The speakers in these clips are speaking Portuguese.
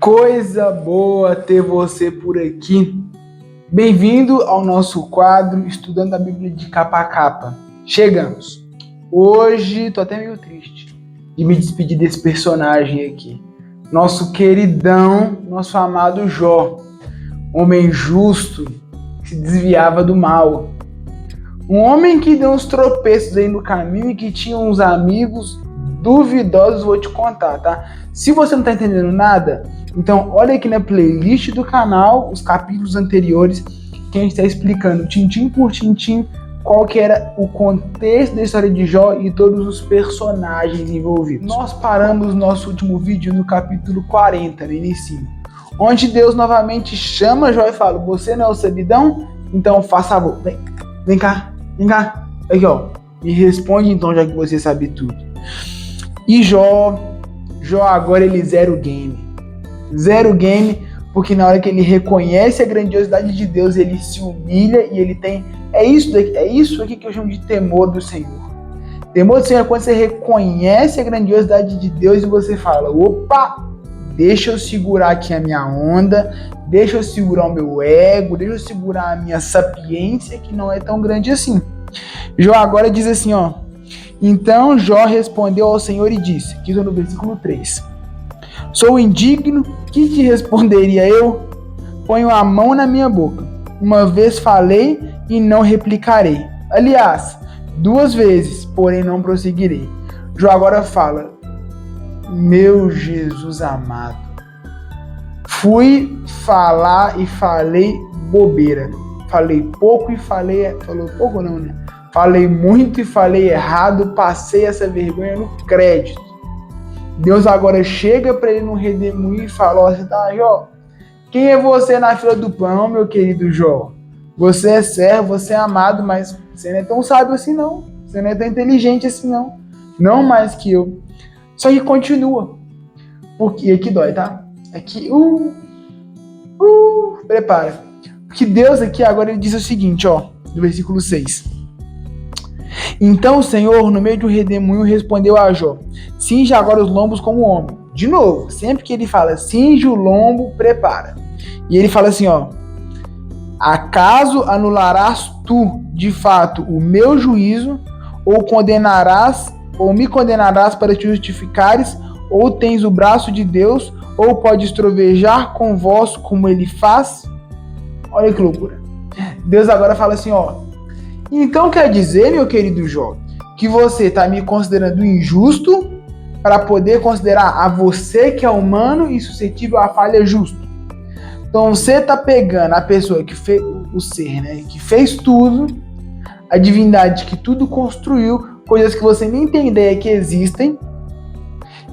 Coisa boa ter você por aqui. Bem-vindo ao nosso quadro Estudando a Bíblia de Capa a Capa. Chegamos. Hoje tô até meio triste de me despedir desse personagem aqui. Nosso queridão, nosso amado Jó. Homem justo, que se desviava do mal. Um homem que deu uns tropeços aí no caminho e que tinha uns amigos duvidosos, vou te contar, tá? Se você não tá entendendo nada, então olha aqui na playlist do canal, os capítulos anteriores, que a gente está explicando tintim por tintim qual que era o contexto da história de Jó e todos os personagens envolvidos. Nós paramos nosso último vídeo no capítulo 40, no início, onde Deus novamente chama Jó e fala: você não é o sabidão? Então faça favor, vem cá, aqui ó, me responde então, já que você sabe tudo. E Jó agora ele zero game, porque na hora que ele reconhece a grandiosidade de Deus, ele se humilha e ele tem, é isso aqui que eu chamo de temor do Senhor. Temor do Senhor é quando você reconhece a grandiosidade de Deus e você fala: opa, deixa eu segurar aqui a minha onda, deixa eu segurar o meu ego, deixa eu segurar a minha sapiência, que não é tão grande assim. Jó agora diz assim, ó: então Jó respondeu ao Senhor e disse, aqui no versículo 3, sou indigno, que te responderia eu? Ponho a mão na minha boca. Uma vez falei e não replicarei. Aliás, 2 vezes, porém não prosseguirei. Jó agora fala: meu Jesus amado, fui falar e falei bobeira. Falei pouco e falei muito e falei errado, passei essa vergonha no crédito. Deus agora chega para ele no redemoinho e fala: ó, você tá aí, ó. Quem é você na fila do pão, meu querido Jó? Você é servo, você é amado, mas você não é tão sábio assim não. Você não é tão inteligente assim não. Não mais que eu. Só que continua. Porque aqui dói, tá? Aqui, prepara. Porque Deus aqui agora ele diz o seguinte, ó, no versículo 6. Então o Senhor, no meio de um redemoinho, respondeu a Jó: cinge agora os lombos como homem. De novo, sempre que ele fala cinge o lombo, prepara. E ele fala assim, ó: acaso anularás tu, de fato, o meu juízo, ou me condenarás para te justificares, ou tens o braço de Deus, ou podes trovejar com vós como ele faz? Olha que loucura. Deus agora fala assim, ó: então quer dizer, meu querido Jó, que você está me considerando injusto para poder considerar a você que é humano e suscetível à falha justo. Então você está pegando a pessoa que fez o ser, né, que fez tudo, a divindade que tudo construiu, coisas que você nem tem ideia que existem,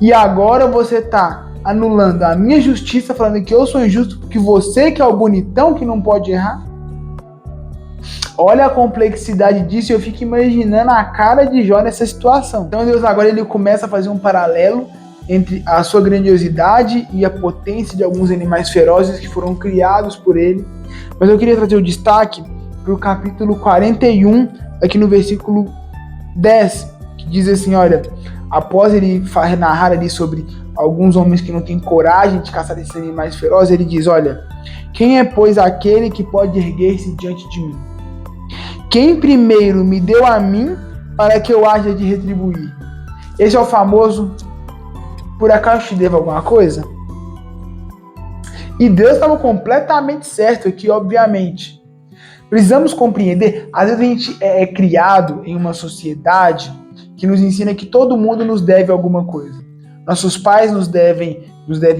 e agora você está anulando a minha justiça, falando que eu sou injusto porque você que é o bonitão que não pode errar. Olha a complexidade disso e eu fico imaginando a cara de Jó nessa situação. Então Deus agora ele começa a fazer um paralelo entre a sua grandiosidade e a potência de alguns animais ferozes que foram criados por ele. Mas eu queria trazer o destaque para o capítulo 41, aqui no versículo 10, que diz assim, olha, após ele narrar ali sobre alguns homens que não têm coragem de caçar esses animais ferozes, ele diz, olha, quem é, pois, aquele que pode erguer-se diante de mim? Quem primeiro me deu a mim para que eu haja de retribuir? Esse é o famoso, por acaso te devo alguma coisa? E Deus estava completamente certo aqui, obviamente. Precisamos compreender, às vezes a gente é criado em uma sociedade que nos ensina que todo mundo nos deve alguma coisa. Nossos pais nos devem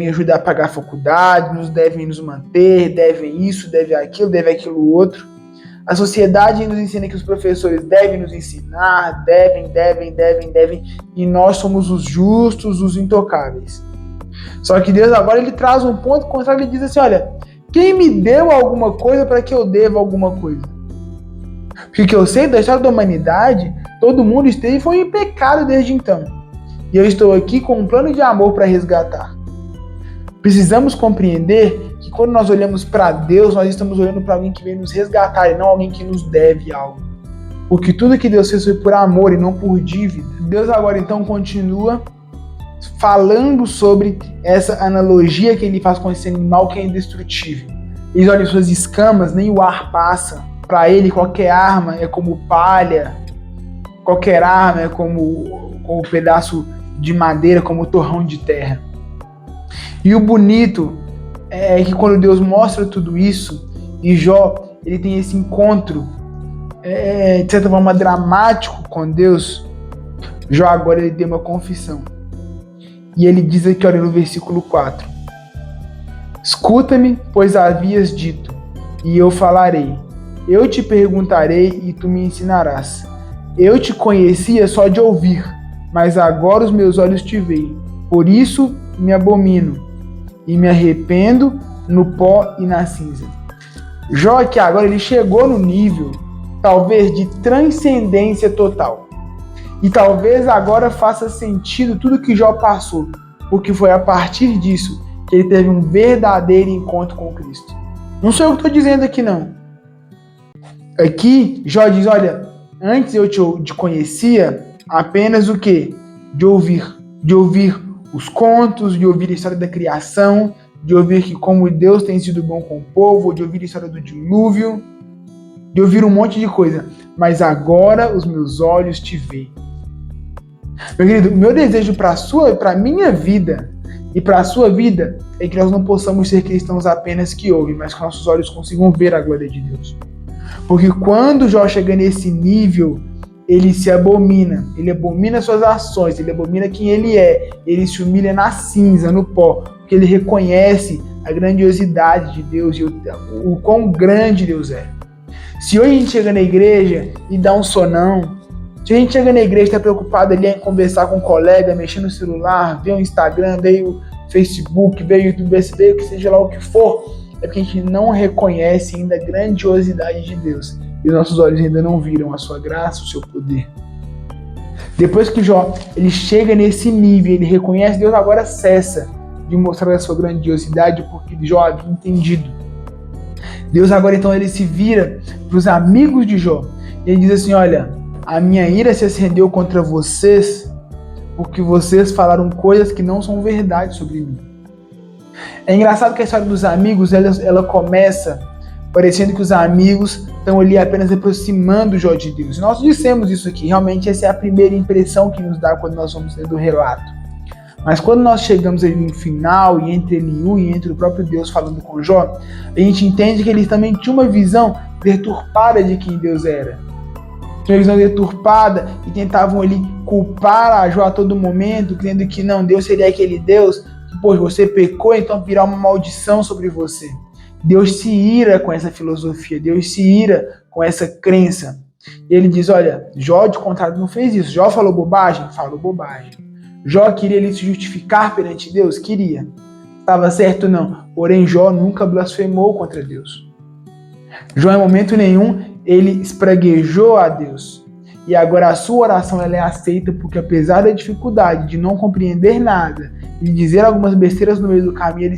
ajudar a pagar a faculdade, nos devem nos manter, devem isso, devem aquilo outro. A sociedade nos ensina que os professores devem nos ensinar, devem, e nós somos os justos, os intocáveis. Só que Deus agora ele traz um ponto contrário, ele diz assim, olha, quem me deu alguma coisa para que eu deva alguma coisa? Porque o que eu sei da história da humanidade, todo mundo esteve e foi em pecado desde então. E eu estou aqui com um plano de amor para resgatar. Precisamos compreender que quando nós olhamos para Deus, nós estamos olhando para alguém que veio nos resgatar e não alguém que nos deve algo. Porque tudo que Deus fez foi por amor e não por dívida. Deus agora então continua falando sobre essa analogia que ele faz com esse animal que é indestrutível. Eles olham suas escamas, nem o ar passa. Para ele, qualquer arma é como palha, qualquer arma é como um pedaço de madeira, como torrão de terra. E o bonito é que quando Deus mostra tudo isso, e Jó, ele tem esse encontro, de certa forma, dramático com Deus, Jó agora ele tem uma confissão. E ele diz aqui, olha, no versículo 4. Escuta-me, pois havias dito, e eu falarei. Eu te perguntarei e tu me ensinarás. Eu te conhecia só de ouvir, mas agora os meus olhos te veem. Por isso me abomino e me arrependo no pó e na cinza. Jó que agora ele chegou no nível, talvez, de transcendência total. E talvez agora faça sentido tudo que Jó passou, porque foi a partir disso que ele teve um verdadeiro encontro com Cristo. Não sou eu que estou dizendo aqui, não. Aqui, Jó diz, olha, antes eu te conhecia apenas o quê? De ouvir os contos, de ouvir a história da criação, de ouvir que como Deus tem sido bom com o povo, de ouvir a história do dilúvio, de ouvir um monte de coisa. Mas agora os meus olhos te veem. Meu querido, o meu desejo para a minha vida e para a sua vida é que nós não possamos ser cristãos apenas que ouvem, mas que nossos olhos consigam ver a glória de Deus. Porque quando Jó chega nesse nível, ele se abomina, ele abomina suas ações, ele abomina quem ele é, ele se humilha na cinza, no pó, porque ele reconhece a grandiosidade de Deus e o quão grande Deus é. Se hoje a gente chega na igreja e dá um sonão, se a gente chega na igreja e está preocupado ali em conversar com um colega, mexer no celular, ver o Instagram, ver o Facebook, ver o YouTube, ver que seja lá o que for, é porque a gente não reconhece ainda a grandiosidade de Deus. E os nossos olhos ainda não viram a sua graça, o seu poder. Depois que Jó ele chega nesse nível, ele reconhece Deus, agora cessa de mostrar a sua grandiosidade, porque Jó havia entendido. Deus agora então ele se vira para os amigos de Jó. E ele diz assim, olha, a minha ira se acendeu contra vocês, porque vocês falaram coisas que não são verdade sobre mim. É engraçado que a história dos amigos, ela começa parecendo que os amigos estão ali apenas aproximando Jó de Deus. Nós dissemos isso aqui, realmente essa é a primeira impressão que nos dá quando nós vamos lendo o relato. Mas quando nós chegamos ali no final, e entre Eliú e entre o próprio Deus falando com Jó, a gente entende que eles também tinham uma visão deturpada de quem Deus era. Tinha uma visão deturpada e tentavam ali culpar a Jó a todo momento, dizendo que não, Deus seria aquele Deus que, pois, você pecou, então virá uma maldição sobre você. Deus se ira com essa filosofia, Deus se ira com essa crença. E ele diz, olha, Jó de contrário não fez isso. Jó falou bobagem? Falou bobagem. Jó queria ele se justificar perante Deus? Queria. Estava certo? Não. Porém, Jó nunca blasfemou contra Deus. Jó, em momento nenhum, ele espraguejou a Deus. E agora a sua oração ela é aceita porque, apesar da dificuldade de não compreender nada e de dizer algumas besteiras no meio do caminho,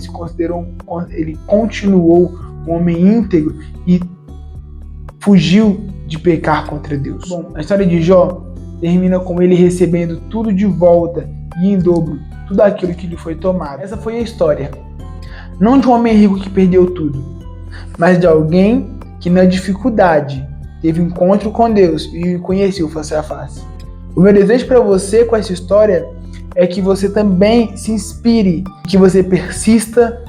ele continuou um homem íntegro e fugiu de pecar contra Deus. Bom, a história de Jó termina com ele recebendo tudo de volta e em dobro, tudo aquilo que lhe foi tomado. Essa foi a história. Não de um homem rico que perdeu tudo, mas de alguém que na dificuldade teve um encontro com Deus e o conheceu face a face. O meu desejo para você com essa história é que você também se inspire, que você persista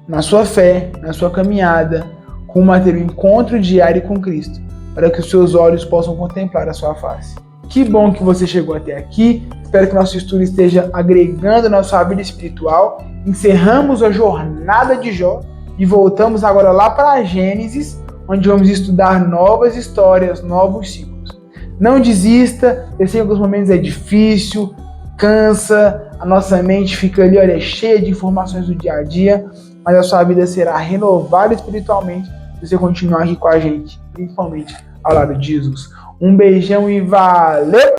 na sua fé, na sua caminhada, com o teu encontro diário com Cristo, para que os seus olhos possam contemplar a sua face. Que bom que você chegou até aqui. Espero que nosso estudo esteja agregando na sua vida espiritual. Encerramos a jornada de Jó e voltamos agora lá para Gênesis, onde vamos estudar novas histórias, novos ciclos. Não desista, eu sei que em alguns momentos é difícil, cansa, a nossa mente fica ali, olha, cheia de informações do dia a dia, mas a sua vida será renovada espiritualmente se você continuar aqui com a gente, principalmente ao lado de Jesus. Um beijão e valeu!